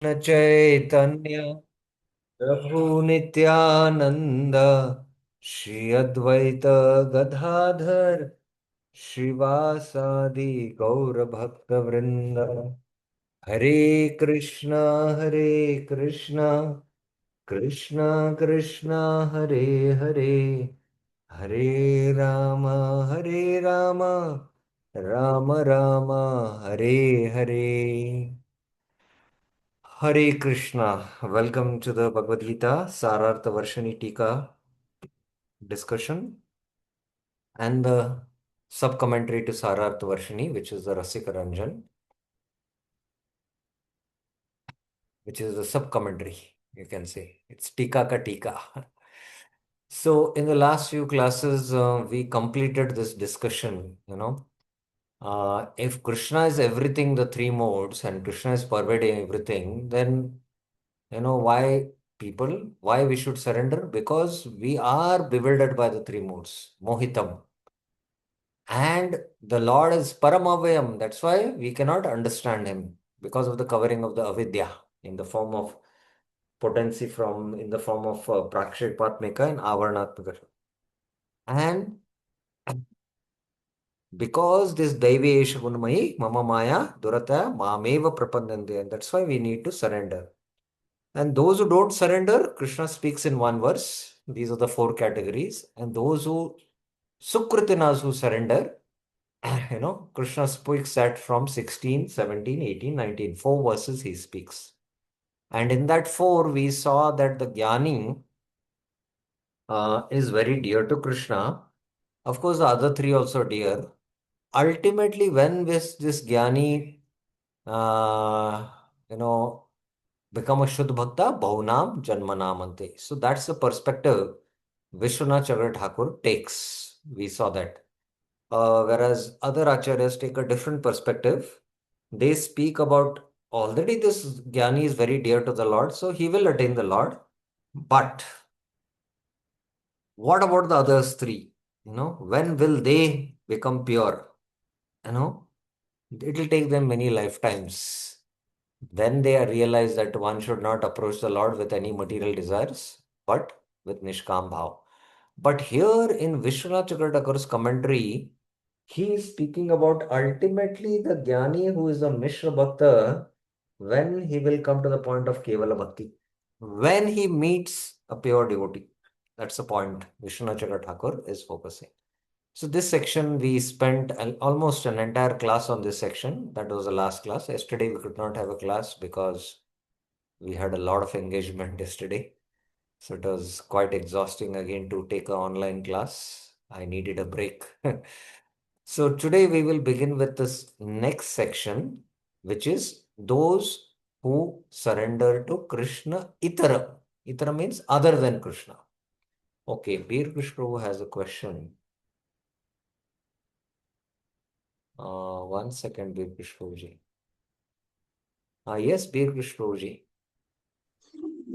कृष्ण चैतन्य प्रभु नित्यानंद श्री अद्वैत गदाधर श्रीवासादि गौर भक्त वृंद। हरे कृष्ण हरे कृष्ण कृष्ण कृष्ण हरे हरे हरे राम हरे Ram Ram Ram Hare Hare. Hare Krishna. Welcome to the Bhagavad Gita Sarartha Varshani Tika discussion and the sub commentary to Sarartha Varshani, which is the Rasika Ranjan, which is the sub commentary, you can say. It's Tika ka Tika. So, in the last few classes, we completed this discussion. If Krishna is everything, the three modes, and Krishna is pervading everything, then why people, why we should surrender? Because we are bewildered by the three modes, mohitam. And the Lord is paramavayam. That's why we cannot understand him because of the covering of the avidya in the form of potency in the form of prakshitpatmika and avarnatmika. And because this daivi esha gunmayi mama maya durata mameva prapandande, and that's why we need to surrender. And those who don't surrender, Krishna speaks in one verse. These are the four categories. And those who Sukritinas who surrender, Krishna speaks that from 16, 17, 18, 19. Four verses he speaks. And in that four, we saw that the Jnani is very dear to Krishna. Of course, the other three also dear. Ultimately, when this Jnani, uh, you know, become a Shuddha Bhakta, Bhaunam Janmanamante. So that's the perspective Vishwanath Chandra Thakur takes. We saw that. Whereas other acharyas take a different perspective. They speak about already this Jnani is very dear to the Lord, so he will attain the Lord. But what about the others three? When will they become pure? You know, it will take them many lifetimes. Then they realize that one should not approach the Lord with any material desires, but with Nishkam Bhav. But here in Vishwanath Chakravarti's commentary, he is speaking about ultimately the Jnani who is a Mishra Bhakta when he will come to the point of Kevala Bhakti. When he meets a pure devotee. That's the point Vishwanath Chakravarti is focusing. So this section we spent almost an entire class on this section. That was the last class. Yesterday we could not have a class because we had a lot of engagement yesterday. So it was quite exhausting again to take an online class. I needed a break. So today we will begin with this next section, which is those who surrender to Krishna Itara. Itara means other than Krishna. Okay, Bir Krishna has a question. One second, Bir Krishna. Yes, Bir Krishna.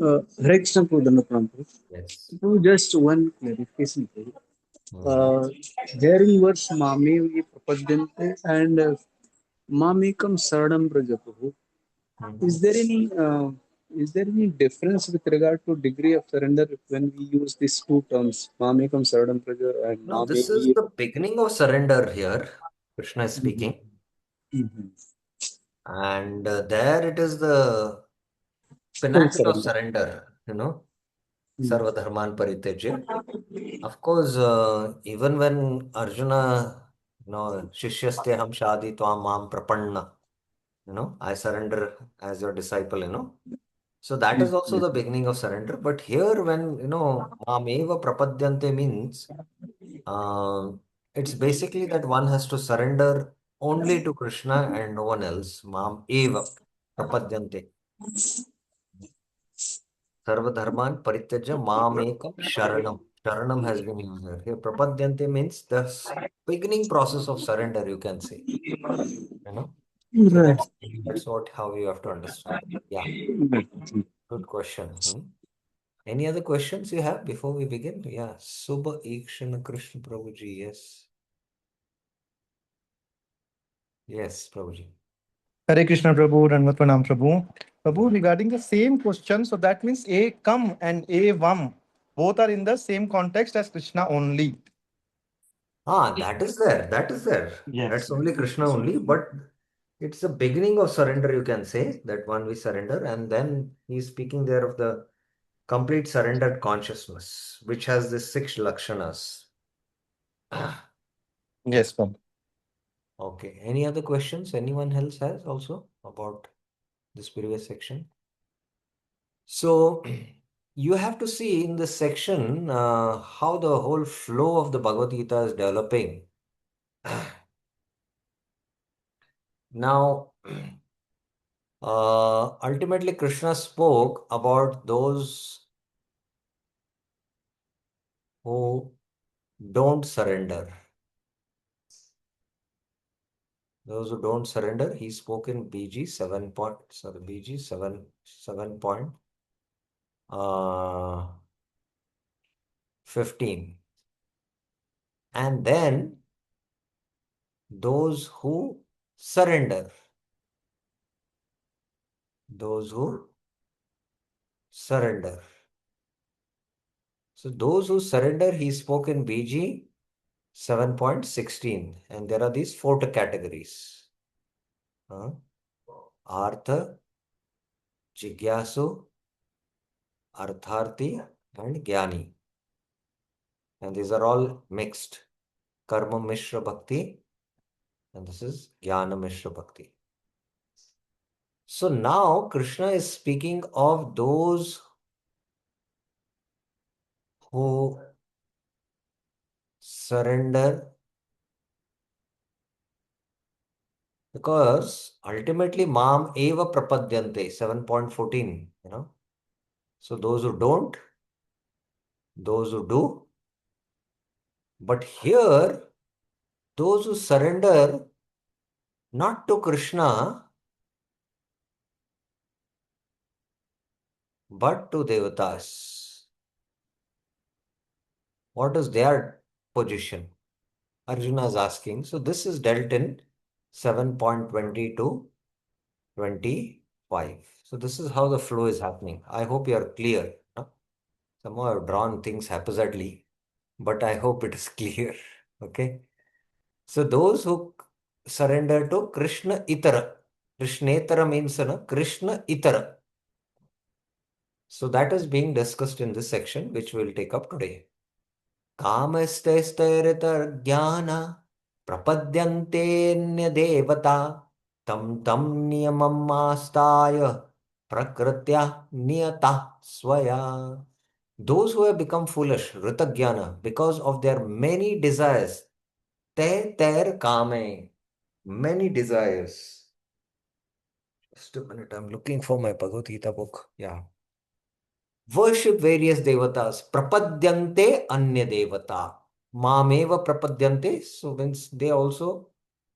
Hare Krishna Prabhu, Dandatam Prabhu. Yes. Prabhu, just one clarification, Prabhu. Mhm. Here in verse Mame Prapadyante and Mamekam Saranam Braja Prabhu. Mhm. Is there any difference with regard to degree of surrender when we use these two terms, Mamekam Saranam Braja and No, this is Mame? the beginning of surrender here. Krishna is speaking. Mm-hmm. And there it is the Full pinnacle of surrender. surrender, Mm-hmm. Sarva Dharman Paritejya. Of course, even when Arjuna, Shishyaste ham shadi tvam mam prapanna, I surrender as your disciple. So that is also the beginning of surrender. But here, when, mameva prapadyante means, um, it's basically that one has to surrender only to Krishna and no one else. Mam eva prapadyante. Sarva dharman parityajya mamekam sharanam. Sharanam has been used here. Here, prapadyante means the beginning process of surrender, you can say. You know. So Right. that's what how you have to understand. Yeah, good question. Any other questions you have before we begin? Yeah, Subha Ikshana Krishna Prabhuji. Yes. Yes, Prabhuji. Hare Krishna Prabhu, Dandavat Pranam Prabhu. Prabhu, regarding the same question, so that means A come and A vam, both are in the same context as Krishna only. Ah, that is there. That is there. Yes. That's only Krishna only, but it's the beginning of surrender, you can say, that one we surrender, and then he's speaking there of the complete surrendered consciousness, which has the six lakshanas. Yes, Prabhu. Okay. Any other questions anyone else has also about this previous section? So you have to see in this section how the whole flow of the Bhagavad Gita is developing. Now, ultimately, Krishna spoke about those who don't surrender. Those who don't surrender, he spoke in BG 7 point, sorry, BG 7 point 15. And then those who surrender, those who surrender. So those who surrender, he spoke in BG 7.16. And there are these four categories. Artha, Jigyasu, Artharthi, and Jnani. And these are all mixed. Karma Mishra Bhakti, and this is Jnana Mishra Bhakti. So now Krishna is speaking of those who surrender, because ultimately Mam Eva Prapadyante 7.14, So those who don't, those who do, but here those who surrender not to Krishna but to Devatas. What is their position? Arjuna is asking. So this is dealt in 7.20 to 25. So this is how the flow is happening. I hope you are clear. Somehow I've drawn things haphazardly, but I hope it is clear. Okay. So those who surrender to Krishna Itara. Krishnetara means Krishna Itara. So that is being discussed in this section, which we'll take up today. कामस्तैस्तैरितर्ज्ञान प्रपद्यन्तेऽन्यदेवता तं तं नियमम् आस्ताय प्रकृत्या नियता स्वया. Those who have become foolish, Ritaghyana, because of their many desires, te ter kame, many desires. Just a minute, I'm looking for my Bhagavad Gita book. Yeah. Worship various devatas. Prapadyante anya devata. Mameva prapadyante. So means they also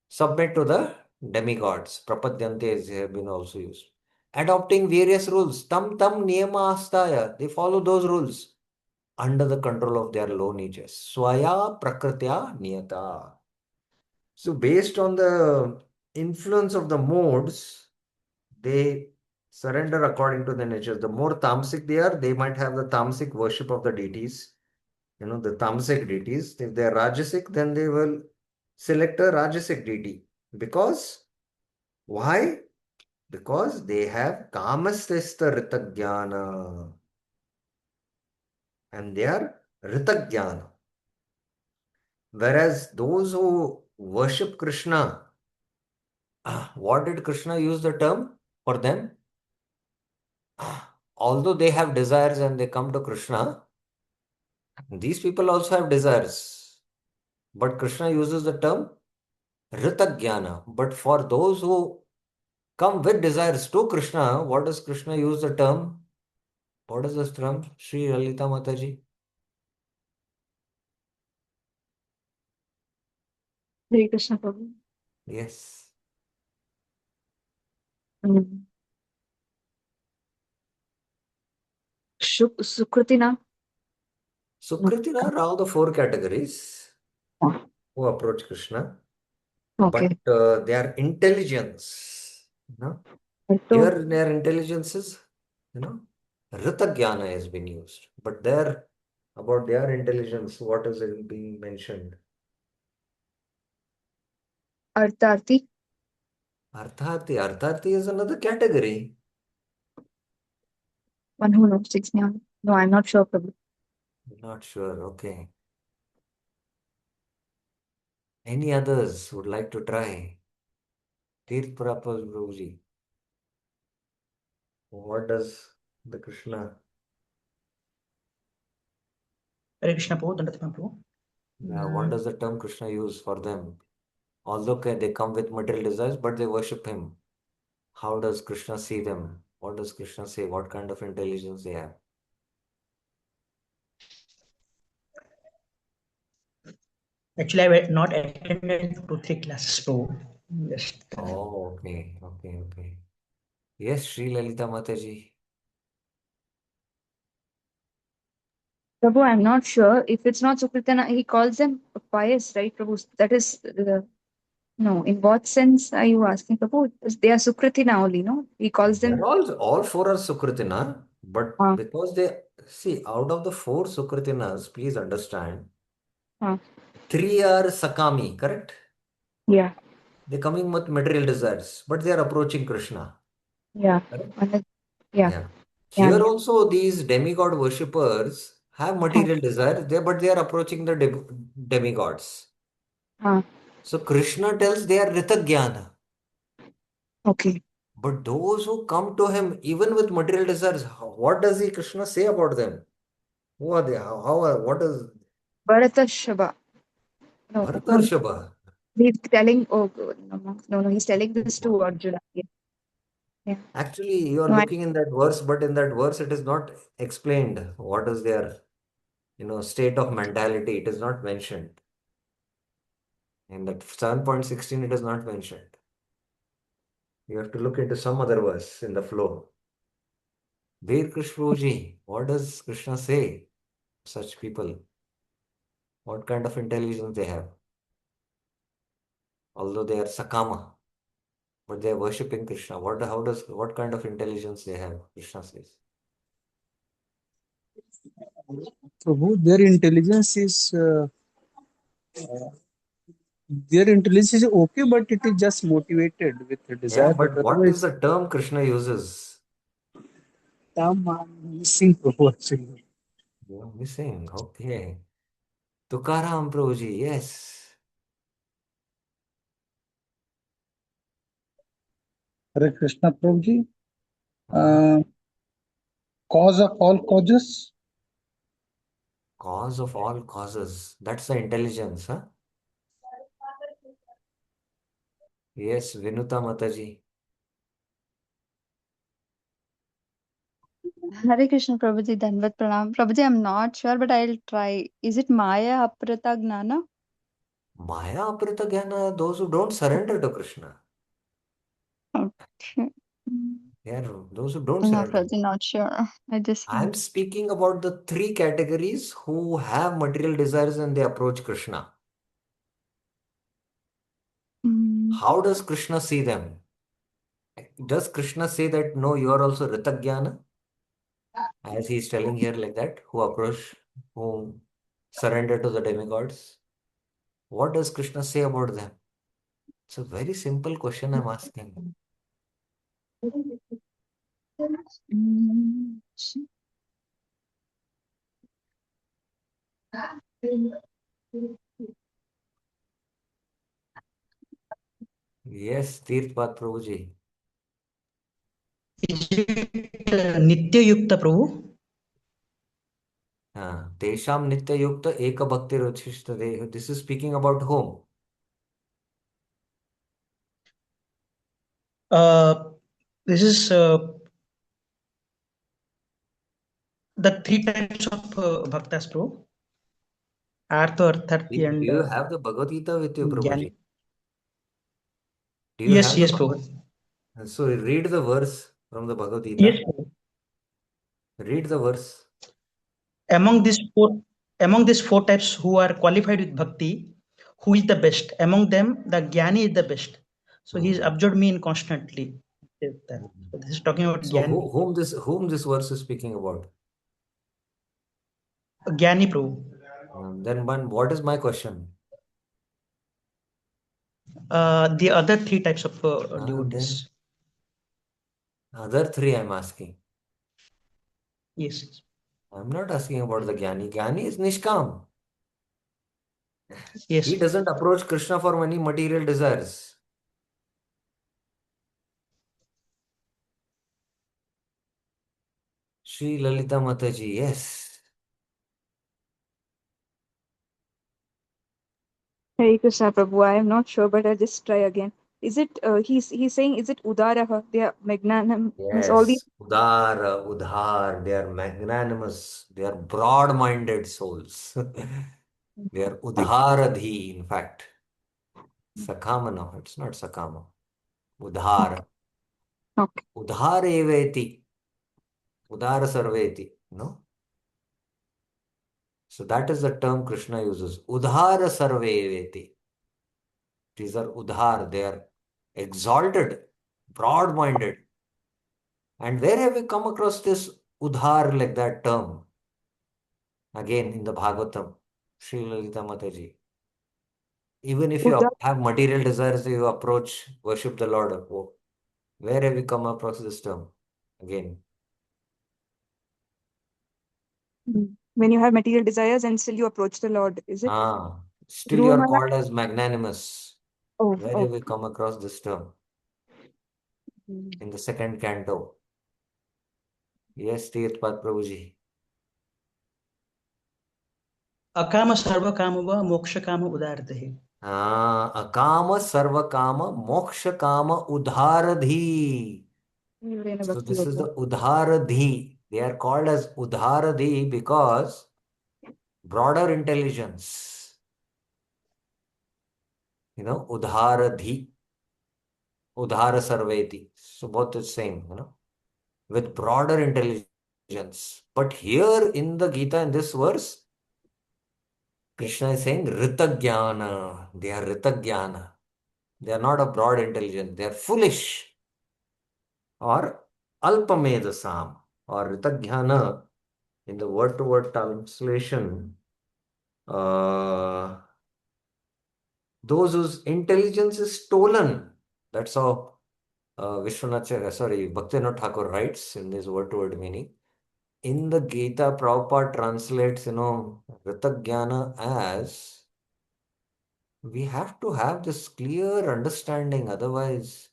submit to the demigods. Prapadyante is have been also used. Adopting various rules. Tam tam niyama astaya. They follow those rules under the control of their low natures. Swaya prakritya niyata. So based on the influence of the modes, they surrender according to the nature. The more tamasic they are, they might have the tamasic worship of the deities, the tamasic deities. If they are rajasic, then they will select a rajasic deity. Because why? Because they have kamasthista ritagyana, and they are ritagyana. Whereas those who worship Krishna, what did Krishna use the term for them? Although they have desires and they come to Krishna, these people also have desires. But Krishna uses the term Ritagyana. But for those who come with desires to Krishna, what does Krishna use the term? What is this term? Sri Lalita Mataji? Hare Krishna Prabhu. Yes. Mm. Sukritina. Sukritina are all the four categories who approach Krishna. But Okay. their intelligence. You know, Arto, here their intelligence is, you know, Rita Jnana has been used. But there, about their intelligence, what is it being mentioned? Artharthi. Arthati. Arthati is another category. One who knows six jnana. No, I'm not sure, Prabhu. Not sure. Okay. Any others would like to try? Tirth Prabhuji. What does the Krishna, Hare Krishna Prabhu, Dandavat Prabhu. what does the term Krishna use for them? Although they come with material desires, but they worship him. How does Krishna see them? What does Krishna say? What kind of intelligence they have? Actually, I have not attended 2-3 classes, Prabhu. Just Oh, okay, okay, okay. Yes, Sri Lalita Mataji. Prabhu, I'm not sure. If it's not Sukritana, he calls them pious, right, Prabhu? That is no. In what sense are you asking, Prabhu? They are Sukritina only, no? He calls They're them. all four are Sukritina, but Uh, because they see out of the four Sukritinas, please understand, uh, three are Sakami, correct? yeah, They're coming with material desires, but they are approaching Krishna. yeah. Correct? Yeah, Yeah. yeah, Here yeah. also these demigod worshippers have material desires, but they are approaching the demigods. Uh, So Krishna tells they are Ritagyana. okay. But those who come to him, even with material desires, what does he Krishna say about them? Who are they? What is Bharata Shaba. No, no, Bhartarshaba? he's telling, oh, no, he's telling this to Arjuna. Yeah, yeah. Actually, you are No, looking in that verse, but in that verse, it is not explained what is their, state of mentality. It is not mentioned. In that 7.16, it is not mentioned. You have to look into some other verse in the flow. Veer Krishnaji, what does Krishna say? Such people, what kind of intelligence they have? Although they are Sakama, but they are worshipping Krishna. What kind of intelligence they have? Krishna says. Prabhu, their intelligence is okay, but it is just motivated with the Yeah, desire. but But what is otherwise, the term Krishna uses? I'm missing Prabhu actually. You're missing. Okay. Tukaram Prabhuji, yes. Hare Krishna Prabhuji. Uh-huh. Cause of all causes. Cause of all causes. That's the intelligence, huh? Yes, Vinuta Mataji. Hare Krishna Prabhuji, Dandavat Pranam. Prabhuji, I'm not sure, but I'll try. Is it Maya Aprita Gnana? Maya Aprita Jnana, those who don't surrender to Krishna. Okay. Yeah, those who don't No, surrender. Prabhuji, not sure. I just. I'm speaking about the three categories who have material desires and they approach Krishna. Mm, How does Krishna see them? Does Krishna say that no, you are also Ritagyana? As he is telling here like that, who surrender to the demigods? What does Krishna say about them? It's a very simple question I'm asking. mm, Yes, Tirthpat Prabhuji. is it Nitya Yukta, Prabhu? Tesham Nitya Yukta Eka Bhakti Ruchishta. This is speaking about whom? This is the three types of bhaktas, Prabhu. Artha, Do Artharthi, and you have the Bhagavad Gita with you, Jnani. Prabhuji? Do you Yes, have the yes, Bhagavad Prabhu. Gita? So read the verse from the Bhagavad Yes, Gita. Prabhu. Read the verse. Among these four types who are qualified with bhakti, who is the best? Among them, the Jnani is the best. So he is Hmm. observed me constantly. So this is talking about So Gyani. whom this verse is speaking about? Gyani Prabhu. Then what is my question? The other three types of Then devotees. other three I'm asking. Yes. I'm not asking about the Gyani. Gyani is Nishkam. Yes. He doesn't approach Krishna for any material desires. Sri Lalita Mataji, yes. Hare Krishna Prabhu, I am not sure, but I'll just try again. Is it, he's saying, is it Udaraha? They are magnanimous, all these. Yes. Udhar, they are magnanimous, they are broad-minded souls. They are Udharadhi, in fact. Sakama, no, it's not Sakama. Udhar. Okay. Udhar eveti. Udhar sarveti. No? So that is the term Krishna uses. Udhar sarve eveti. These are Udhar. They are exalted, broad-minded. And where have we come across this Udhar like that term? Again, in the Bhagavatam, Sri Lalita Mataji. Even if you Udar, have material desires, you approach, worship the Lord. Where have we come across this term? Again. when you have material desires and still you approach the Lord, is it? Still you Dhruva are Maharaj? called as magnanimous. Oh, Where have we come across this term? In the second canto. Yes, Tirthpat Prabhuji. Akama sarva kama va moksha kama udartahi. Akama sarva kama moksha kama udharadhi. So this is the udharadhi. They are called as udharadhi because broader intelligence. Udharadhi, udhara sarveti. So both is same, with broader intelligence. But here in the Gita, in this verse, Krishna is saying Ritagyana. They are Ritagyana. They are not a broad intelligence. They are foolish or Alpamedasam or Ritagyana. In the word to word translation, uh, those whose intelligence is stolen. That's how Bhaktivinoda Thakur writes in this word to word meaning. In the Gita, Prabhupada translates, Ritagyana as we have to have this clear understanding, otherwise,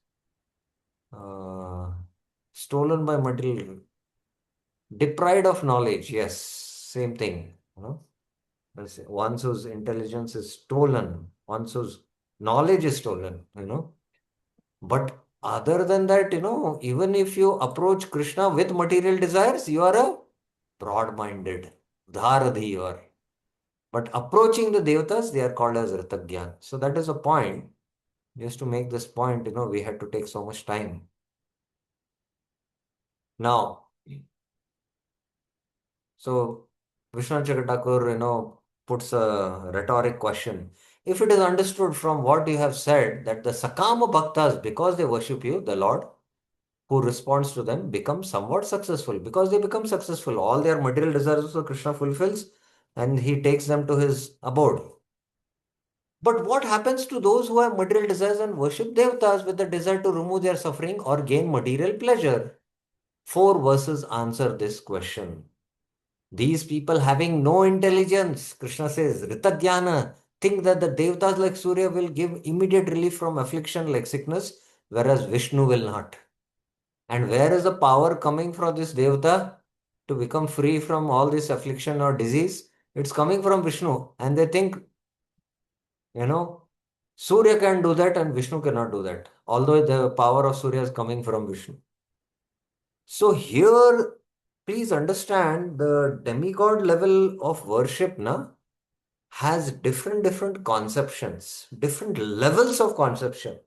stolen by material, deprived of knowledge. Yes, same thing. One whose intelligence is stolen, one whose knowledge is stolen. But other than that, even if you approach Krishna with material desires, you are a broad-minded, dharadhi you are. But approaching the devatas, they are called as Ritagyan. So that is a point. Just to make this point, we had to take so much time. Now, so Vishnu Chakatakur, puts a rhetoric question. If it is understood from what you have said that the Sakama Bhaktas, because they worship you, the Lord, who responds to them, become somewhat successful. Because they become successful, all their material desires also Krishna fulfills and he takes them to his abode. But what happens to those who have material desires and worship devatas with the desire to remove their suffering or gain material pleasure? 4 verses answer this question. These people having no intelligence, Krishna says, Ritagyana, think that the devatas like Surya will give immediate relief from affliction like sickness, whereas Vishnu will not. And where is the power coming from this devata to become free from all this affliction or disease? It's coming from Vishnu. And they think, Surya can do that and Vishnu cannot do that. Although the power of Surya is coming from Vishnu. So here, please understand the demigod level of worship has different conceptions, different levels of conception.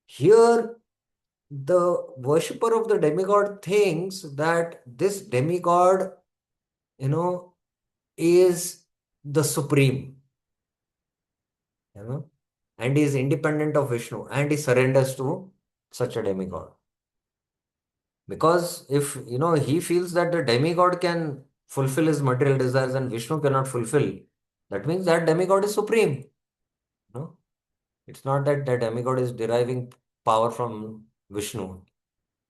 Here, the worshipper of the demigod thinks that this demigod, is the supreme, and he is independent of Vishnu and he surrenders to such a demigod. Because if, he feels that the demigod can fulfill his material desires and Vishnu cannot fulfill, that means that demigod is supreme. No, it's not that the demigod is deriving power from Vishnu.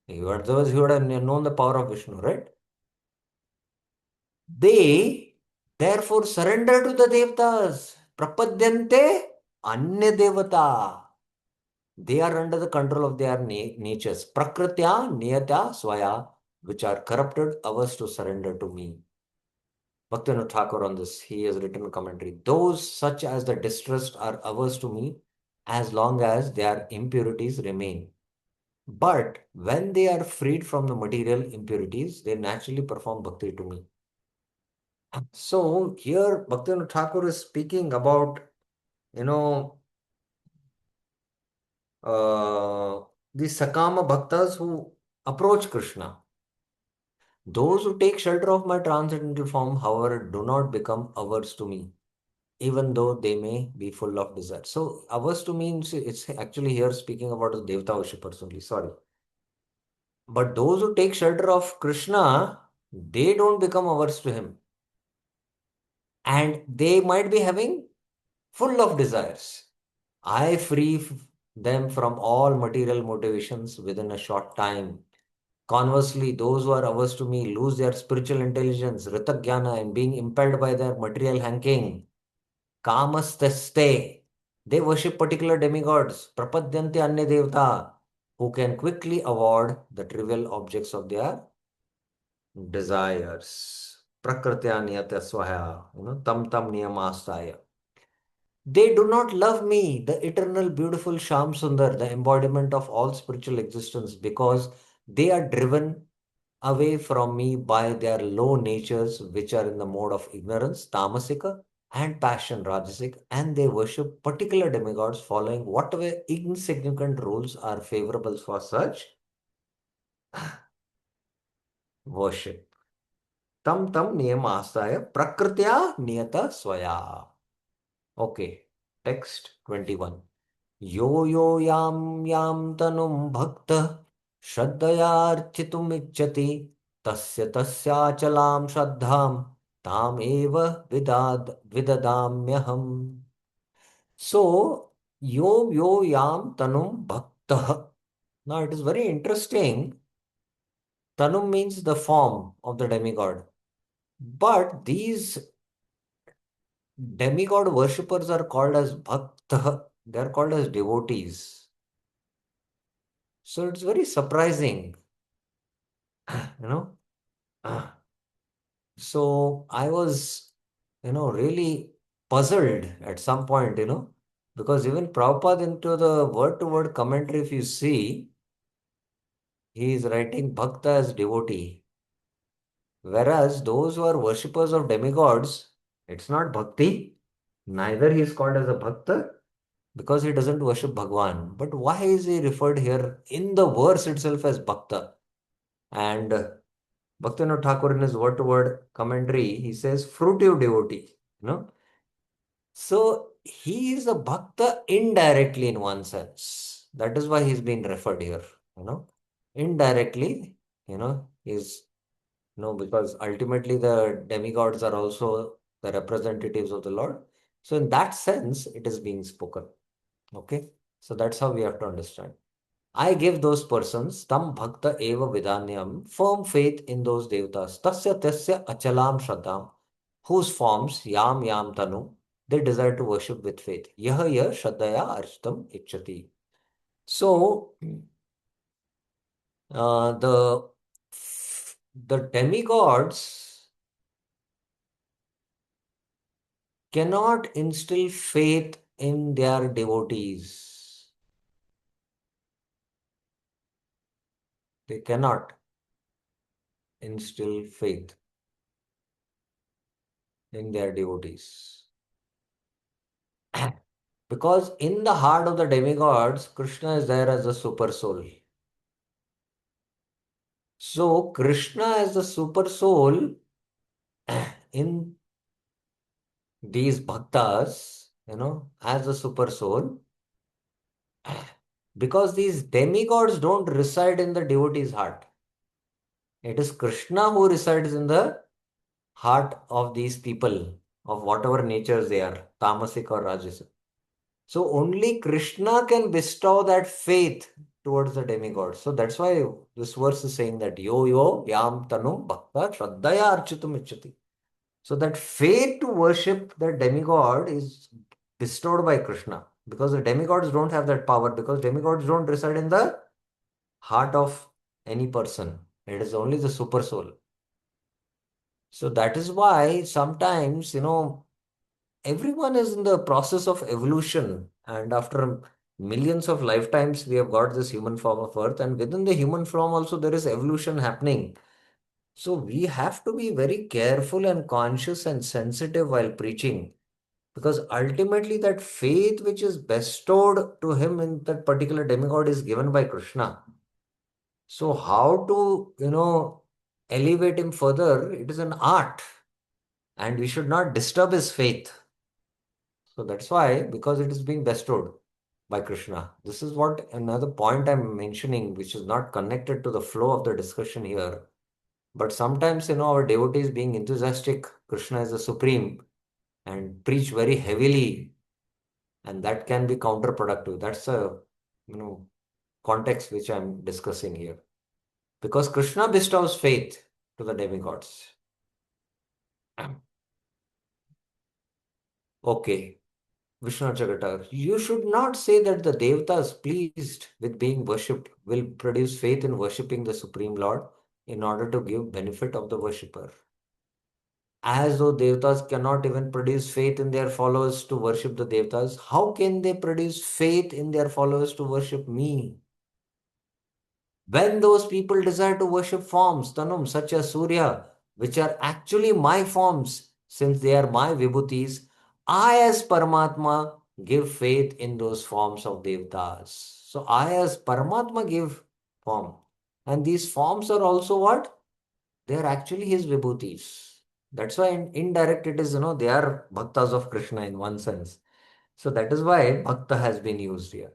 Otherwise, he would have known the power of Vishnu, right? They therefore surrender to the Devatas. Prapadyante Anya Devata. They are under the control of their natures. Prakritya Niyata Swaya, which are corrupted, averse to surrender to me. Bhaktivinoda Thakur on this, he has written a commentary. Those such as the distressed are averse to me as long as their impurities remain. But when they are freed from the material impurities, they naturally perform bhakti to me. So here Bhaktivinoda Thakur is speaking about, you know, the Sakama Bhaktas who approach Krishna. Those who take shelter of my transcendental form, however, do not become averse to me, even though they may be full of desire. So, averse to means it's actually here speaking about the Devata worshippers only. Sorry. But those who take shelter of Krishna, they don't become averse to him. And they might be having full of desires. I free them from all material motivations within a short time. Conversely, those who are averse to me lose their spiritual intelligence, ritagyana, and being impelled by their material hanking. Kamastaste. They worship particular demigods, prapadyanti anya devata, who can quickly avoid the trivial objects of their desires. Prakritya niyata swaya, tam tam niyamastaya. They do not love me, the eternal, beautiful Sham Sundar, the embodiment of all spiritual existence, because they are driven away from me by their low natures, which are in the mode of ignorance, tamasika, and passion, rajasic, and they worship particular demigods following whatever insignificant rules are favorable for such worship. Tam tam niyamastaya prakritya niyata swaya. Okay, text 21. यो यो यां यां तनुं भक्तः श्रद्धयार्चितुमिच्छति तस्य तस्याचलां श्रद्धां तामेव विददाम्यहम्. So, yo yo yam tanum bhaktah. Now it is very interesting. Tanum means the form of the demigod. But these demigod worshippers are called as bhaktah. They are called as devotees. So it's very surprising, you know. So I was, really puzzled at some point, because even Prabhupada into the word-to-word commentary, if you see, he is writing bhakta as devotee. Whereas those who are worshippers of demigods, it's not bhakti. Neither he is called as a bhakta because he doesn't worship Bhagwan. But why is he referred here in the verse itself as bhakta? And Bhaktivinoda Thakur in his word-to-word commentary, he says fruitive devotee, So he is a bhakta indirectly in one sense. That is why he's been referred here, Indirectly, is, because ultimately the demigods are also the representatives of the Lord. So in that sense, it is being spoken. Okay. So that's how we have to understand. I give those persons tam bhakta eva vidanyam, firm faith in those devatas, tasya tasya achalam shraddham, whose forms yam yam tanu they desire to worship with faith. Yaha yah shraddhaya architam ichchati. So the demigods cannot instill faith in their devotees. They cannot instill faith in their devotees. Because in the heart of the demigods, Krishna is there as the super soul. So, Krishna as the super soul in these bhaktas, as the super soul, because these demigods don't reside in the devotee's heart. It is Krishna who resides in the heart of these people, of whatever natures they are, tamasic or rajasic. So only Krishna can bestow that faith towards the demigod. So that's why this verse is saying that yo yo yam tanu bhakta shraddhaya architum ichchati. So that faith to worship the demigod is bestowed by Krishna, because the demigods don't have that power, because demigods don't reside in the heart of any person. It is only the super soul. So that is why sometimes, everyone is in the process of evolution. And after millions of lifetimes, we have got this human form of earth. And within the human form also, there is evolution happening. So we have to be very careful and conscious and sensitive while preaching. Because ultimately, that faith which is bestowed to him in that particular demigod is given by Krishna. So, how to, elevate him further, it is an art. And we should not disturb his faith. So that's why, because it is being bestowed by Krishna. This is what another point I'm mentioning, which is not connected to the flow of the discussion here. But sometimes, our devotees being enthusiastic, Krishna is the supreme, and preach very heavily, and that can be counterproductive. That's a, context which I'm discussing here. Because Krishna bestows faith to the demigods. Okay. Vishnu Jagatar, you should not say that the Devatas pleased with being worshipped will produce faith in worshipping the Supreme Lord in order to give benefit of the worshipper. As though Devatas cannot even produce faith in their followers to worship the Devatas, how can they produce faith in their followers to worship me? When those people desire to worship forms, Tanum, such as Surya, which are actually my forms, since they are my vibhutis, I as Paramatma give faith in those forms of Devtas. So I as Paramatma give form. And these forms are also what? They are actually his vibhutis. That's why in indirect it is, they are bhaktas of Krishna in one sense. So that is why bhakta has been used here.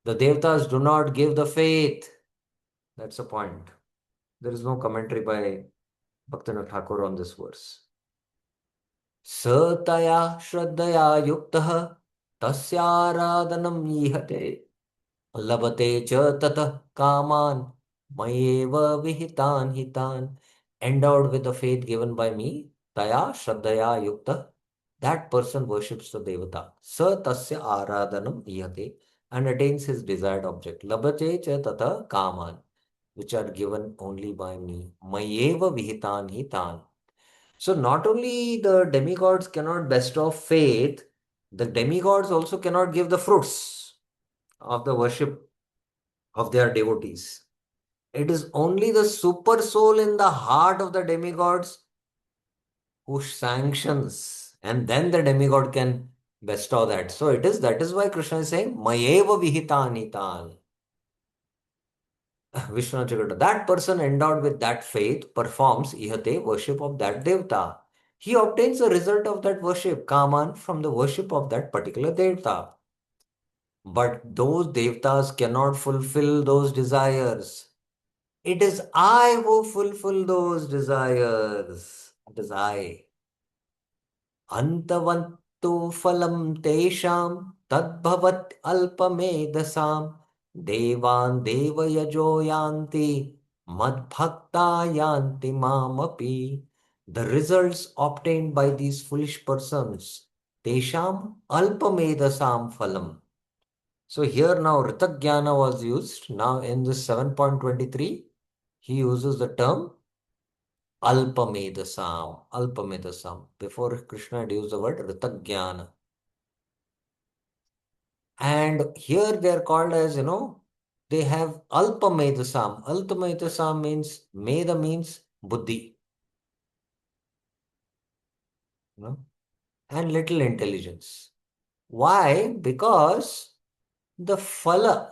The Devtas do not give the faith. That's the point. There is no commentary by Bhaktivinoda Thakur on this verse. Sataya Shraddhaya Yuktaha Tasyaradhanam Yihate Labate cha Tatah Kaman Mayeva Vihitan Hitan. Endowed with the faith given by me, Taya Shraddhaya Yukta, that person worships the Devata. Sa Tasya Aradhanam Yihate, and attains his desired object. Labate cha Tatah Kaman, which are given only by me. Mayeva vihitan hitan. So not only the demigods cannot bestow faith, the demigods also cannot give the fruits of the worship of their devotees. It is only the super soul in the heart of the demigods who sanctions, and then the demigod can bestow that. So that is why Krishna is saying, Mayeva vihitan hitan. Vishnu Jagata. That person endowed with that faith performs ihate, worship of that devta. He obtains the result of that worship, kaman, from the worship of that particular devta. But those devtas cannot fulfill those desires. It is I who fulfill those desires. It is I. Antavantu phalam tesham tadbhavat alpamedasam devan devayajo yanti madbhakta yanti mamapi. The results obtained by these foolish persons, tesham alpamedasam phalam. So here now Ritagyana was used. Now in this 7.23, he uses the term Alpamedasam, Alpamedasam. Before Krishna had used the word Ritagyana. And here they are called as, they have Alpamedasam. Alpamedasam means, Meda means Buddhi. And little intelligence. Why? Because the phala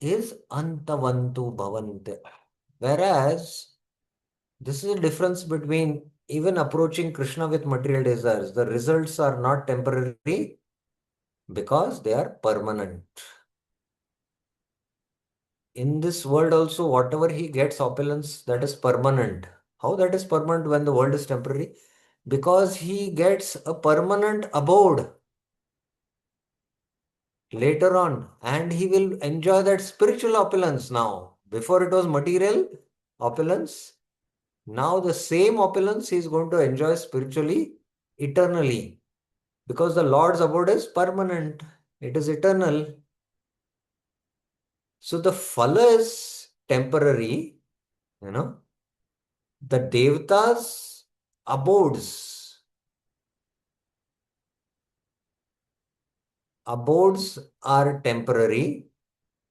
is Antavantu Bhavante. Whereas this is a difference between even approaching Krishna with material desires. The results are not temporary because they are permanent. in this world also, whatever he gets opulence, that is permanent. How that is permanent when the world is temporary? Because he gets a permanent abode later on, and he will enjoy that spiritual opulence now. Before it was material opulence. Now the same opulence he is going to enjoy spiritually, eternally. Because the Lord's abode is permanent. It is eternal. So the phala is temporary, you know. The Devtas abodes are temporary.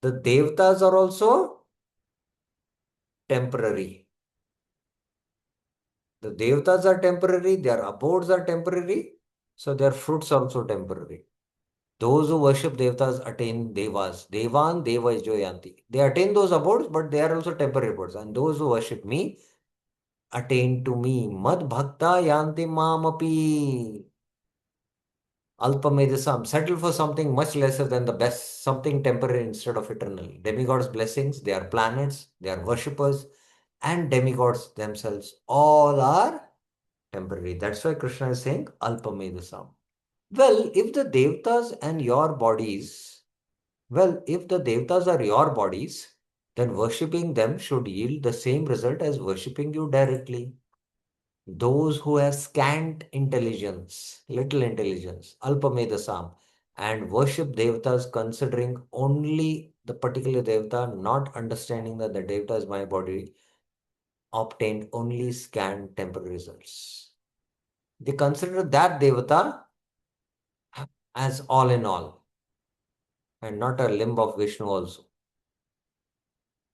The Devtas are also temporary. The Devtas are temporary, their abodes are temporary, so their fruits are also temporary. Those who worship Devtas attain Devas. Devan Deva Joyanti. They attain those abodes, but they are also temporary abodes. And those who worship me attain to me. Mad Bhakta Yanti Mamapi. Alpamedasam. Settle for something much lesser than the best, something temporary instead of eternal. Demigods' blessings, they are planets, they are worshippers, and demigods themselves all are temporary. That's why Krishna is saying Alpamedasam. Well, if the Devtas and your bodies, if the Devtas are your bodies, then worshipping them should yield the same result as worshipping you directly. Those who have scant intelligence, little intelligence, Alpamedasam, and worship Devatas considering only the particular Devata, not understanding that the Devata is my body, obtained only scant temporary results. They consider that Devata as all in all and not a limb of Vishnu also.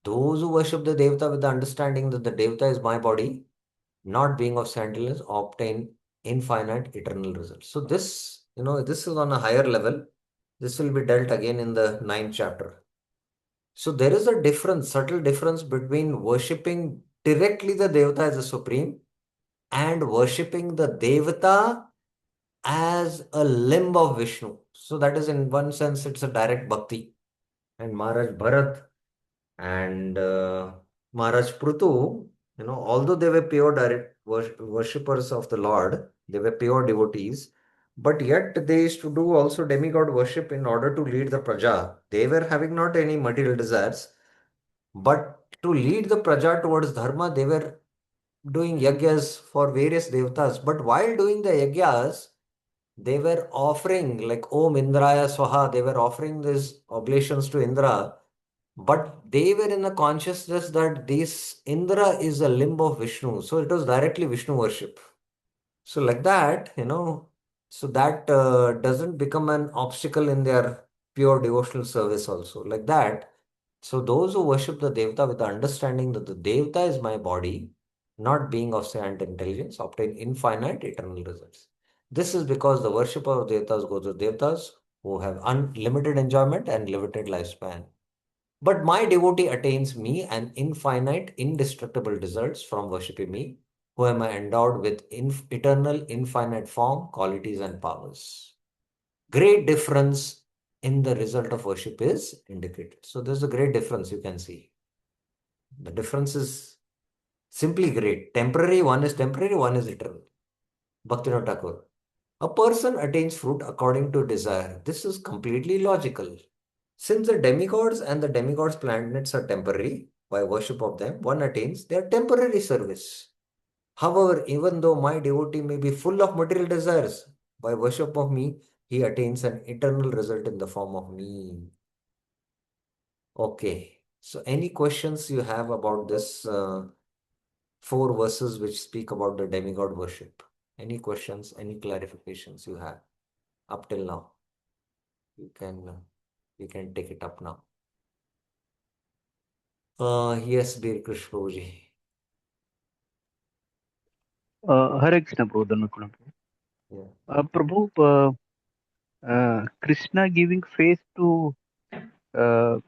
Those who worship the Devata with the understanding that the Devata is my body, not being of sentience, obtain infinite eternal results. So this, this is on a higher level. This will be dealt again in the 9th chapter. So there is a difference, subtle difference between worshipping directly the Devata as a supreme and worshipping the Devata as a limb of Vishnu. So that is, in one sense, it's a direct bhakti. And Maharaj Bharat and Maharaj Prutu, although they were pure direct worshippers of the Lord, they were pure devotees, but yet they used to do also demigod worship in order to lead the praja. They were having not any material desires, but to lead the praja towards dharma, they were doing yagyas for various devatas. But while doing the yagyas, they were offering like Om Indraya Swaha, they were offering these oblations to Indra, but they were in a consciousness that this Indra is a limb of Vishnu. So it was directly Vishnu worship. So like that, so that doesn't become an obstacle in their pure devotional service also. Like that. So those who worship the Devata with the understanding that the Devata is my body, not being of sentient intelligence, obtain infinite eternal results. This is because the worship of Devatas goes to Devatas who have unlimited enjoyment and limited lifespan. But my devotee attains me an infinite, indestructible results from worshipping me, who am I endowed with eternal, infinite form, qualities, and powers. Great difference in the result of worship is indicated. So there's a great difference you can see. The difference is simply great. Temporary, one is temporary, one is eternal. Bhaktivinoda Thakur. A person attains fruit according to desire. This is completely logical. Since the demigods and the demigods' planets are temporary, by worship of them, one attains their temporary service. However, even though my devotee may be full of material desires, by worship of me, he attains an eternal result in the form of me. Okay. So, any questions you have about this 4 verses which speak about the demigod worship? Any questions, any clarifications you have up till now? You can take it up now. Yes, Bir Krish Prabhuji. Hare Krishna, Prabhu, Dhanvat Yeah. Prabhu, Krishna giving faith to uh,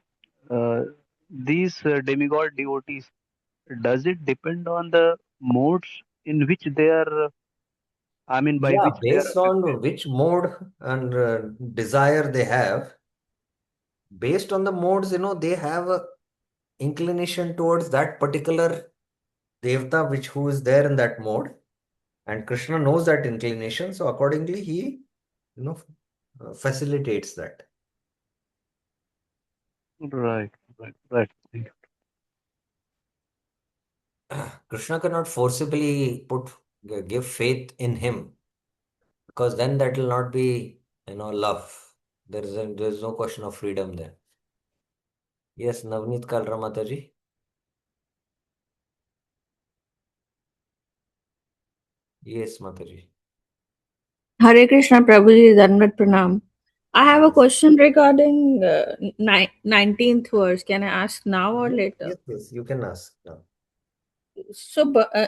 uh, these demigod devotees, does it depend on the modes in which they are, by Yeah, which they are based affected? on which mode and desire they have, based on the modes, they have inclination towards that particular devta who is there in that mode, and Krishna knows that inclination, so accordingly he facilitates that. Right, right, right. Krishna cannot forcibly give faith in him, because then that will not be love. There is no question of freedom there. Yes, Navneet Kalra Mataji. Yes, Mataji. Hare Krishna Prabhuji, Dandavat Pranam. I have a Yes. question regarding 19th verse. Can I ask now or later? Yes, you can ask now. So,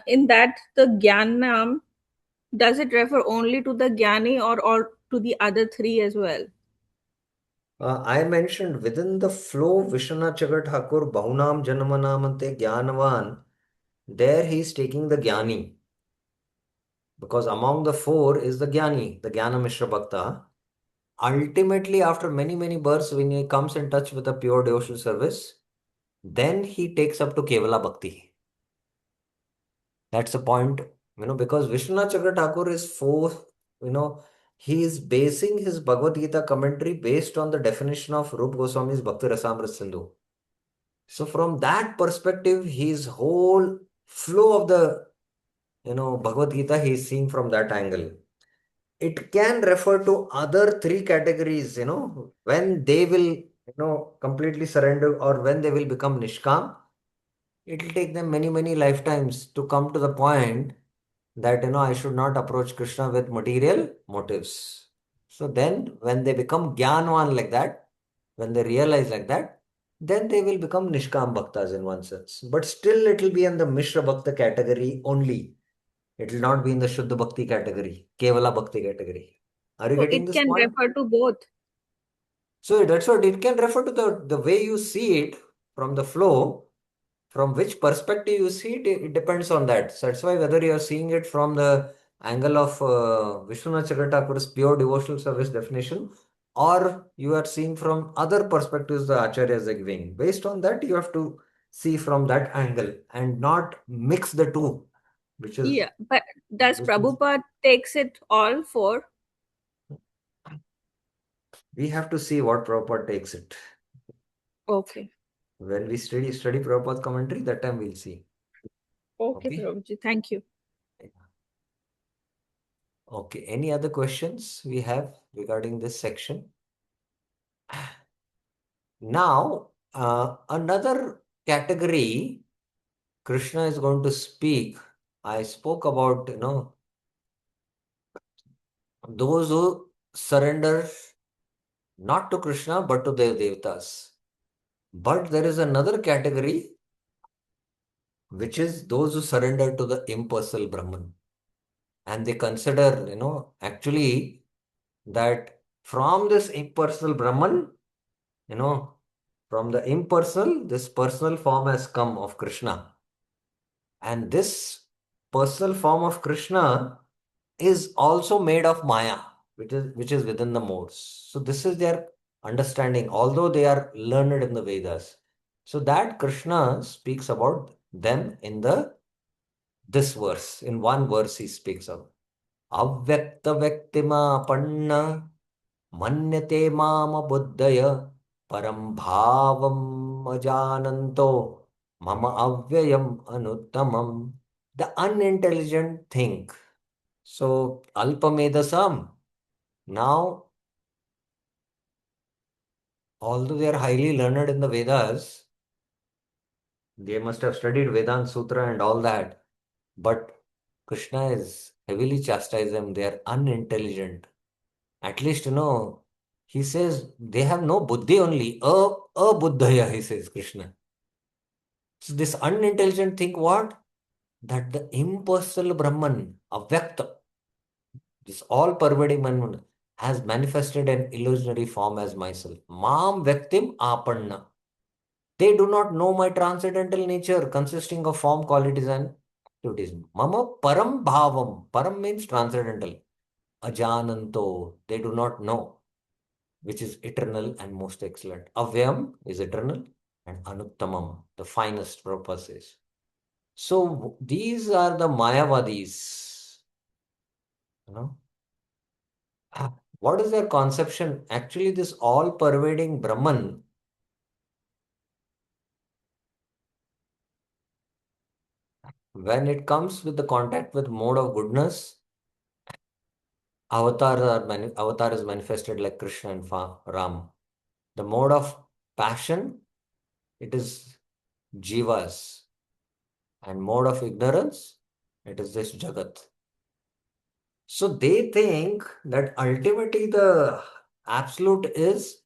in that, the Jnanam, does it refer only to the Jnani or to the other three as well? I mentioned within the flow, Vishwanath Chagat Thakur, Bahunam Janmanamante Jnanavan, there he is taking the Jnani. Because among the four is the Jnani, the Jnana Mishra Bhakta. Ultimately, after many, many births, when he comes in touch with a pure devotional service, then he takes up to Kevala Bhakti. That's the point, because Vishwanath Chakravarti Thakur is he is basing his Bhagavad Gita commentary based on the definition of Rup Goswami's Bhakti Rasamrita Sindhu. So from that perspective, his whole flow of the Bhagavad Gita he is seeing from that angle. It can refer to other three categories, when they will, completely surrender or when they will become Nishkam. It will take them many, many lifetimes to come to the point that, I should not approach Krishna with material motives. So then, when they become Jnanvan like that, when they realize like that, then they will become Nishkam Bhaktas in one sense. But still, it will be in the Mishra Bhakta category only. It will not be in the Shuddha Bhakti category, Kevala Bhakti category. Are you So, getting it this can point? refer to both. So that's what it can refer to the way you see it from the flow. From which perspective you see it, it depends on that. So that's why whether you are seeing it from the angle of Vishwanath Chakravarti Thakur's pure devotional service definition, or you are seeing from other perspectives the acharyas are giving. Based on that, you have to see from that angle and not mix the two, which is Yeah, but does Prabhupada takes it all for? we have to see what Prabhupada takes it. Okay. When we study Prabhupada commentary, that time we'll see. Okay, Okay. Prabhuji. Thank you. Okay. Any other questions we have regarding this section? Now, another category Krishna is going to speak. I spoke about, those who surrender not to Krishna but to their devatas. But there is another category which is those who surrender to the impersonal Brahman. And they consider, actually that from this impersonal Brahman, from the impersonal, this personal form has come of Krishna. And this personal form of Krishna is also made of Maya, which is within the modes. So this is their understanding, although they are learned in the Vedas. So that Krishna speaks about them in this verse. In one verse he speaks of Avyakta Vyaktima Panna Manyate Mama Buddhaya Param Bhavam Ajananto Mama Avyayam Anuttamam. The unintelligent think. So Alpamedasam. Now, although they are highly learned in the Vedas, they must have studied Vedanta Sutra and all that. But Krishna is heavily chastised them. They are unintelligent. At least, he says they have no buddhi only. A buddhaya, he says, Krishna. So this unintelligent think what? That the impersonal Brahman, Avyakta, this all pervading Brahman, has manifested an illusionary form as myself. Mam Vyaktim Apanna. They do not know my transcendental nature consisting of form, qualities, and activities. Mama Param Bhavam. Param means transcendental. Ajananto. They do not know, which is eternal and most excellent. Avyam is eternal. and Anuttamam, the finest, Prabhupada says. So these are the Mayavadis. You know, what is their conception? Actually, this all-pervading Brahman, when it comes with the contact with mode of goodness, avatar is manifested like Krishna and Ram. The mode of passion, it is jivas, and mode of ignorance, it is this jagat. So they think that ultimately the absolute is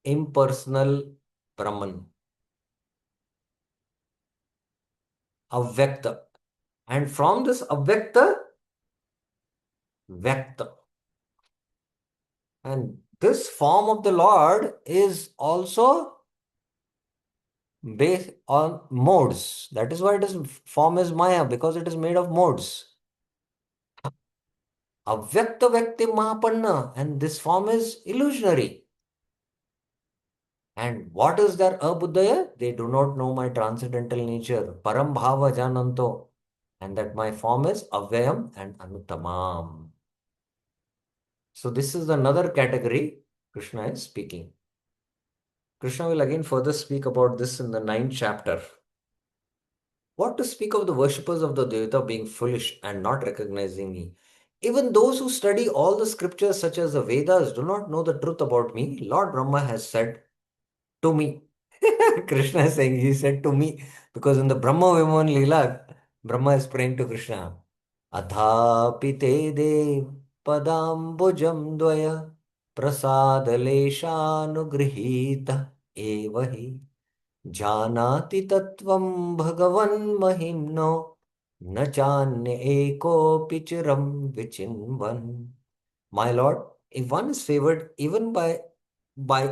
impersonal Brahman, avyakta, and from this avyakta, vyakta. And this form of the Lord is also based on modes. That is why it is form is Maya, because it is made of modes. Avyakta Vyakti Mahapanna, and this form is illusionary. And what is their abuddhaya? They do not know my transcendental nature, param bhava jananto, and that my form is avyayam and anuttamam. So this is another category Krishna is speaking. Krishna will again further speak about this in the 9th chapter. What to speak of the worshippers of the Devata being foolish and not recognizing me? Even those who study all the scriptures such as the Vedas do not know the truth about me. Lord Brahma has said to me. Krishna is saying, he said to me, because in the Brahma Viman Leela, Brahma is praying to Krishna. Athapi te dev padambujam dvaya prasadaleshanugrihita evahi janati tattvam bhagavan mahimno na chanya ekopi chiram vichinvan. My Lord, if one is favored even by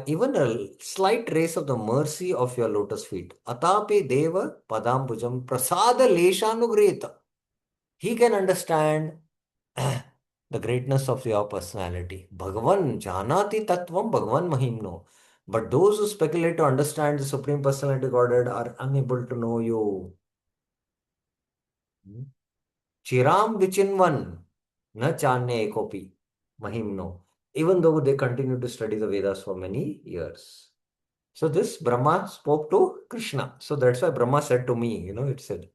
even a slight trace of the mercy of your lotus feet, atape deva padambujam prasada leshanugrita, he can understand the greatness of your personality. Bhagavan janati tattvam bhagavan mahimno. But those who speculate to understand the Supreme Personality Godhead are unable to know you. Chiram vichinvan na channe ekopi mahimno. Even though they continue to study the Vedas for many years. So this Brahma spoke to Krishna. So that's why Brahma said to me, it said,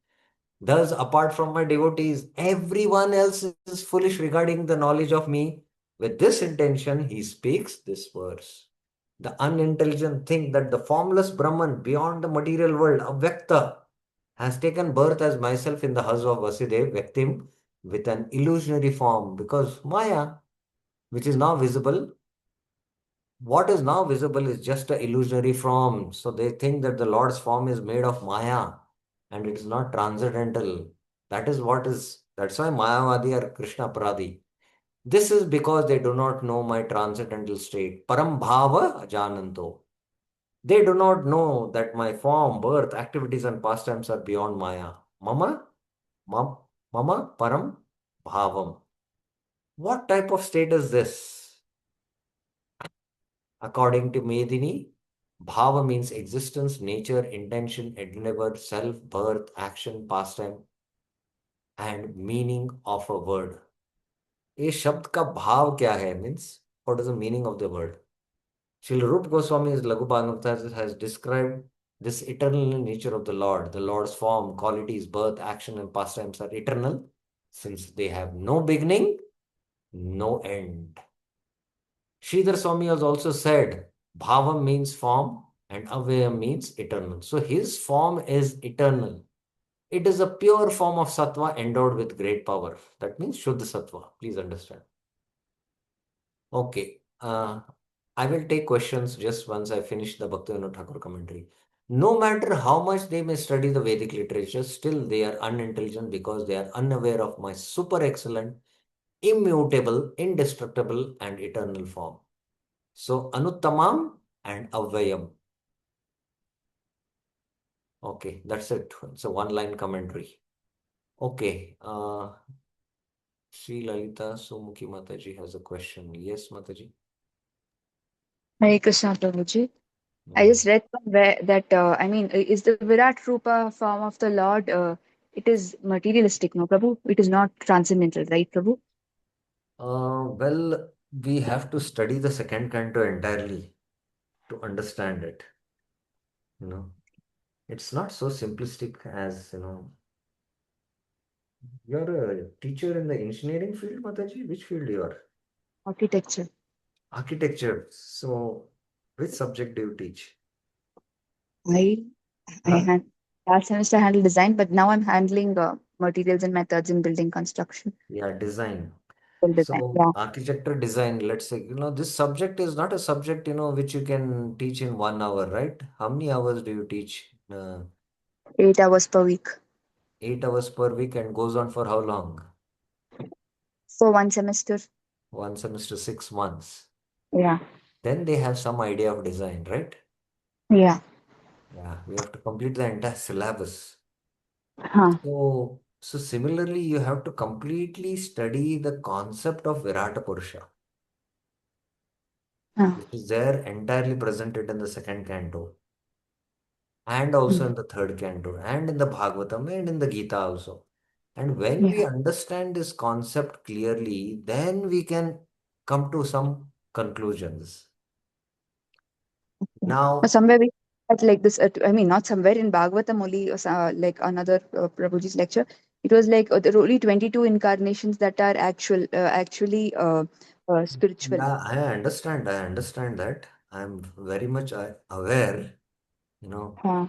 thus, apart from my devotees, everyone else is foolish regarding the knowledge of me. With this intention, he speaks this verse. The unintelligent think that the formless Brahman beyond the material world, Avyakta, has taken birth as myself in the house of Vasudev, Vyaktim, with an illusionary form, because Maya, which is now visible, what is now visible is just an illusionary form. So they think that the Lord's form is made of Maya and it is not transcendental. That's why Mayavadi are Krishna Pradi. This is because they do not know my transcendental state. Param Bhava Ajananto. They do not know that my form, birth, activities, and pastimes are beyond Maya. Mama Param Bhavam. What type of state is this? According to Medini, Bhava means existence, nature, intention, endeavor, self, birth, action, pastime, and meaning of a word. ये शब्द का भाव क्या है? Means, what is the meaning of the word? Srila Rupa Goswami's Laghu Bhagavatam has described this eternal nature of the Lord. The Lord's form, qualities, birth, action, and pastimes are eternal, since they have no beginning, no end. Sridhar Swami has also said, Bhava means form and Avaya means eternal. So his form is eternal. It is a pure form of sattva endowed with great power. That means Shuddha sattva. Please understand. Okay. I will take questions just once I finish the Bhaktivinoda Thakur commentary. No matter how much they may study the Vedic literature, still they are unintelligent because they are unaware of my super excellent, immutable, indestructible, and eternal form. So, Anuttamam and Avyayam. Okay, that's it. It's a one-line commentary. Okay. Sri Lalita Sumukhi Mataji has a question. Yes, Mataji. Hare Krishna, Prabhuji. I just read somewhere that is the Virat Rupa form of the Lord. It is materialistic, no, Prabhu. It is not transcendental, right, Prabhu? Well, we have to study the second canto entirely to understand it. You know, it's not so simplistic as, you're a teacher in the engineering field, Mataji. Which field you are? Architecture. Architecture. So, which subject do you teach? I I Huh? had last semester I handled design, but now I'm handling materials and methods in building construction. Yeah, design. Build design. So, Yeah, architecture design, let's say, this subject is not a subject, which you can teach in 1 hour, right? How many hours do you teach? 8 hours per week 8 hours per week and goes on for how long? for one semester. One semester, 6 months. Yeah, Then they have some idea of design, right? yeah. Yeah, we have to complete the entire syllabus. Huh. So similarly, you have to completely study the concept of Virata Purusha, Huh. which is there entirely presented in the second canto, and also Mm. in the third canto, and in the Bhagavatam, and in the Gita also. And when we Yeah. understand this concept clearly, then we can come to some conclusions. Now, Somewhere we had like this. Not somewhere in Bhagavatam only, like another Prabhuji's lecture. It was like there are only 22 incarnations that are actually spiritual. yeah, I understand that. I'm very much aware, you know, Huh.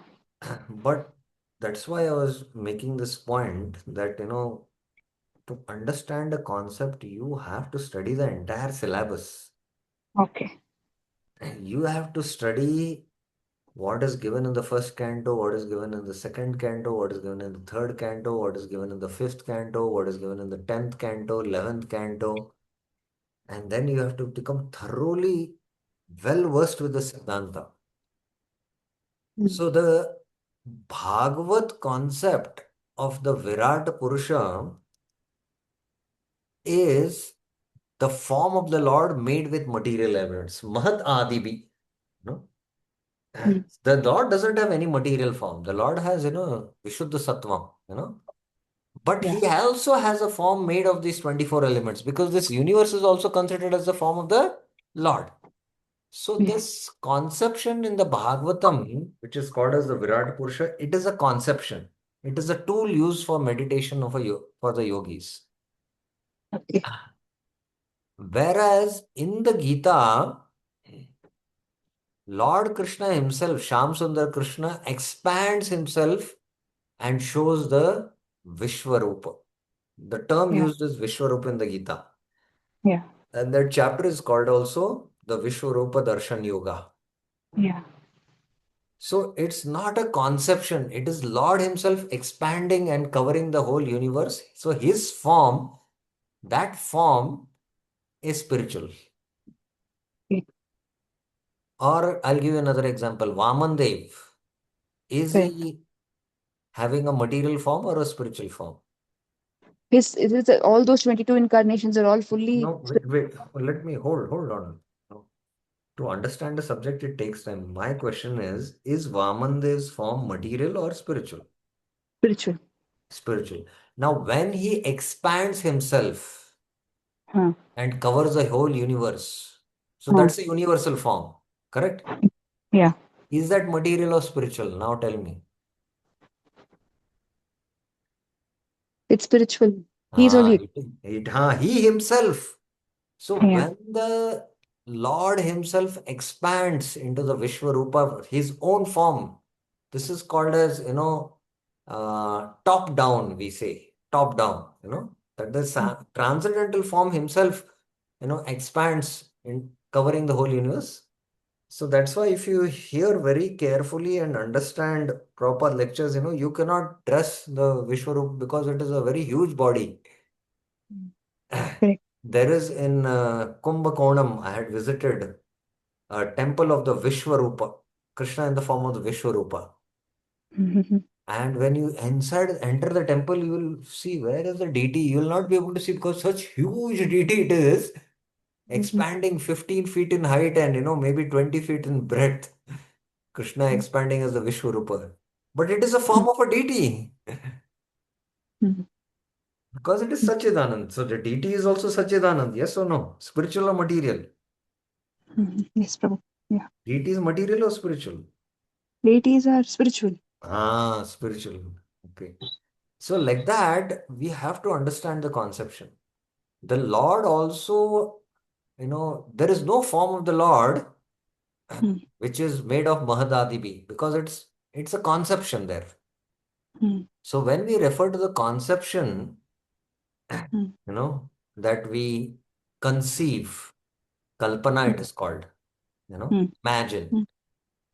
but that's why I was making this point that, to understand a concept, you have to study the entire syllabus. Okay. You have to study what is given in the first canto, what is given in the second canto, what is given in the third canto, what is given in the fifth canto, what is given in the 10th canto, 11th canto, and then you have to become thoroughly well versed with the Siddhanta. Mm. So the Bhagavad concept of the Virat Purusha is the form of the Lord made with material elements. Mahat Adibi. No? Mm. The Lord doesn't have any material form. The Lord has, Vishuddha Sattvam. But Yeah. he also has a form made of these 24 elements because this universe is also considered as the form of the Lord. So Yeah. this conception in the Bhagavatam, which is called as the Virat Purusha, it is a conception. It is a tool used for meditation for the yogis. Okay. Whereas in the Gita, Lord Krishna himself, Sham Sundar Krishna, expands himself and shows the Vishwarupa. The term Yeah. used is Vishwarupa in the Gita. Yeah. And that chapter is called also the Vishwarupa Darshan Yoga. Yeah. So it's not a conception, it is Lord Himself expanding and covering the whole universe. So His form, that form is spiritual. Okay. Or I'll give you another example. Vaman Dev, is Correct. he having a material form or a spiritual form? All those 22 incarnations are all fully No, wait, let me hold on. No. To understand the subject, it takes time. My question is Vaman Dev's form material or spiritual? spiritual. Spiritual. Now, when he expands himself Huh. and covers the whole universe, so Huh. that's a universal form, correct? Yeah. Is that material or spiritual? Now tell me. It's spiritual. He's only. He himself. So Yeah. when the Lord himself expands into the Vishwarupa, his own form, this is called as, top down, we say, top down, that the transcendental form himself, expands in covering the whole universe. So that's why if you hear very carefully and understand proper lectures, you cannot dress the Vishwarup because it is a very huge body. Correct. There is in Kumbakonam, I had visited a temple of the Vishwarupa, Krishna in the form of the Vishwarupa. Mhm. And when you enter the temple, you will see where is the deity. You will not be able to see because such huge deity it is, Mhm. expanding 15 feet in height and maybe 20 feet in breadth. Krishna expanding as the Vishwarupa. But it is a form of a deity. Because it is Sachidanand. So the deity is also Sachidanand. Yes or no? Spiritual or material? Yes, Prabhu. Yeah. Deity is material or spiritual? Deities are spiritual. Ah, spiritual. Okay. So like that, we have to understand the conception. The Lord also, there is no form of the Lord which is made of Mahadadibi because it's a conception there. So when we refer to the conception, that we conceive, Kalpana it is called, imagine.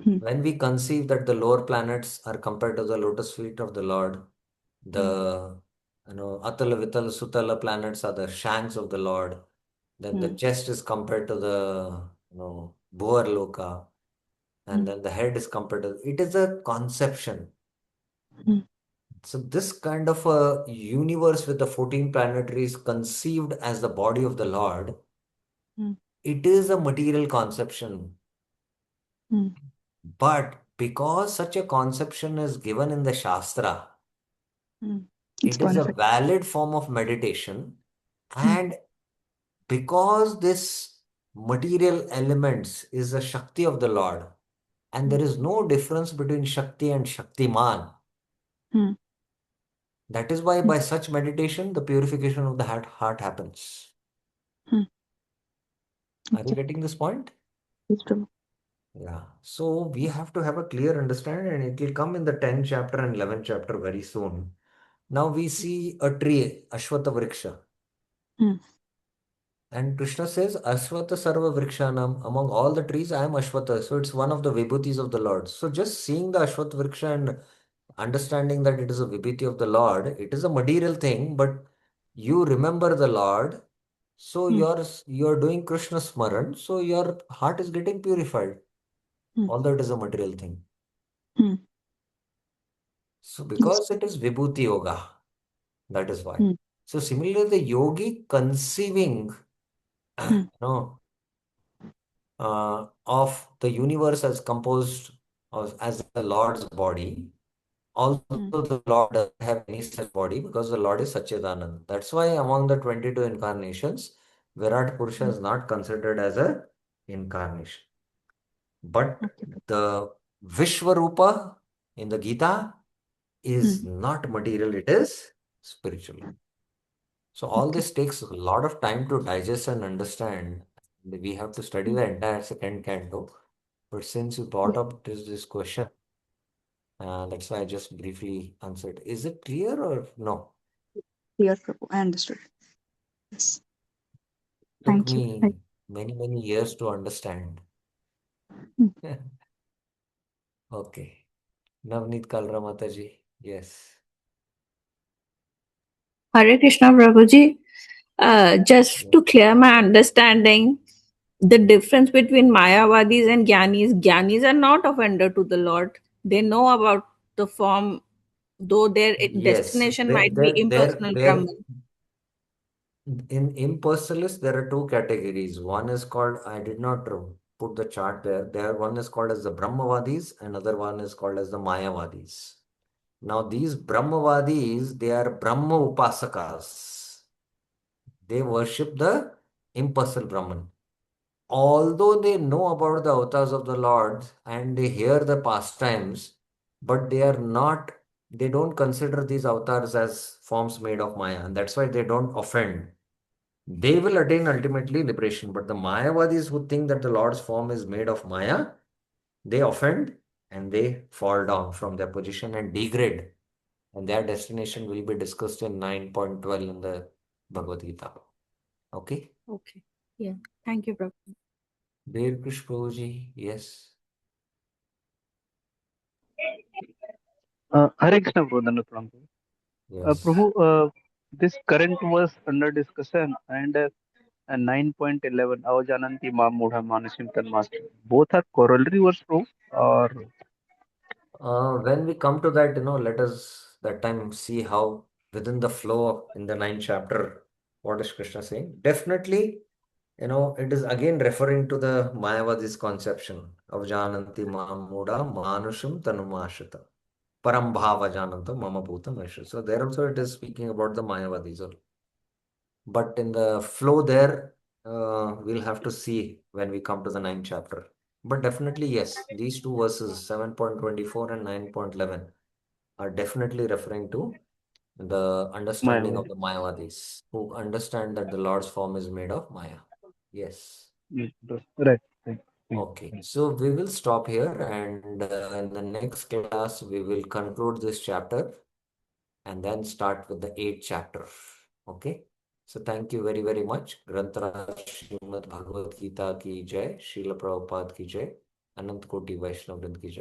When we conceive that the lower planets are compared to the lotus feet of the Lord, the Atala, Vitala, Sutala planets are the shanks of the Lord. Then the chest is compared to the Bhuvar Loka, and then the head is compared to it is a conception. So this kind of a universe with the 14 planetaries conceived as the body of the Lord, it is a material conception. But because such a conception is given in the Shastra, It's it is a qualified. valid form of meditation. And because this material elements is a Shakti of the Lord, and there is no difference between Shakti and Shaktiman. That is why by such meditation, the purification of the heart happens. Are you getting this point? Yes, Prabhu. Yeah. So we have to have a clear understanding, and it will come in the 10th chapter and 11th chapter very soon. Now we see a tree, Ashwata Vriksha. And Krishna says, Ashwata Sarva Vrikshanam, among all the trees, I am Ashwata. So it's one of the vibhutis of the Lord. So just seeing the Ashwata Vriksha and understanding that it is a vibhuti of the Lord, it is a material thing, but you remember the Lord. So you're doing Krishna Smaran, so your heart is getting purified. Although it is a material thing. So because it is Vibhuti Yoga, that is why. So similarly, the yogi conceiving of the universe as composed as the Lord's body, although the Lord doesn't have any such body because the Lord is Satchidanand. That's why among the 22 incarnations, Virat Purusha is not considered as a incarnation. But the Vishwarupa in the Gita is not material, it is spiritual. So all this takes a lot of time to digest and understand. We have to study the entire second canto. But since you brought up this question, that's why I just briefly answered. Is it clear or no? Clear, Prabhu. I understood. Yes. Took Thank you. me many years to understand. Okay. Navneet Kalra Mataji. Yes. Hare Krishna Prabhuji. Just to clear my understanding, the difference between Mayavadis and Gyanis are not offender to the Lord. They know about the form, though their Yes. destination might be impersonal Brahman. In impersonalists, there are two categories. One is called, I did not put the chart there. One is called as the Brahmavadis, another one is called as the Mayavadis. Now, these Brahmavadis, they are Brahma Upasakas. They worship the impersonal Brahman. Although they know about the avatars of the Lord and they hear the pastimes, but they don't consider these avatars as forms made of Maya, and that's why they don't offend. They will attain ultimately liberation. But the Mayavadis who think that the Lord's form is made of Maya, they offend and they fall down from their position and degrade. And their destination will be discussed in 9.12 in the Bhagavad Gita. Okay? Okay. Yeah. Thank you, Prabhu. Dear Krish Prabhuji, yes. Hare Krishna, Prabhu. Dandavat Pranam, Prabhu. Yes. Prabhu, this current verse under discussion and 9.11, Avajananti Ma Mudha Manasim Tanmasti, both are corollary verse, Prabhu, or When we come to that, let us that time see how within the flow in the 9th chapter, what is Krishna saying? Definitely, it is again referring to the Mayavadi's conception of Jananti Mamuda Manusham Tanumashita Param Bhava Jananta Mama Bhutam Aisha. So there also it is speaking about the Mayavadis. But in the flow there, we'll have to see when we come to the 9th chapter. But definitely, yes, these two verses, 7.24 and 9.11, are definitely referring to the understanding of Mayavadi. the Mayavadis, who understand that the Lord's form is made of Maya. Yes. Yes, right. Okay, so we will stop here, and in the next class, we will conclude this chapter and then start with the 8th chapter. Okay, so thank you very, very much. Granthara Srimad Bhagavad Gita ki jai, Srila Prabhupada ki jai, Anant Koti Vaishnav Vrind ki jai.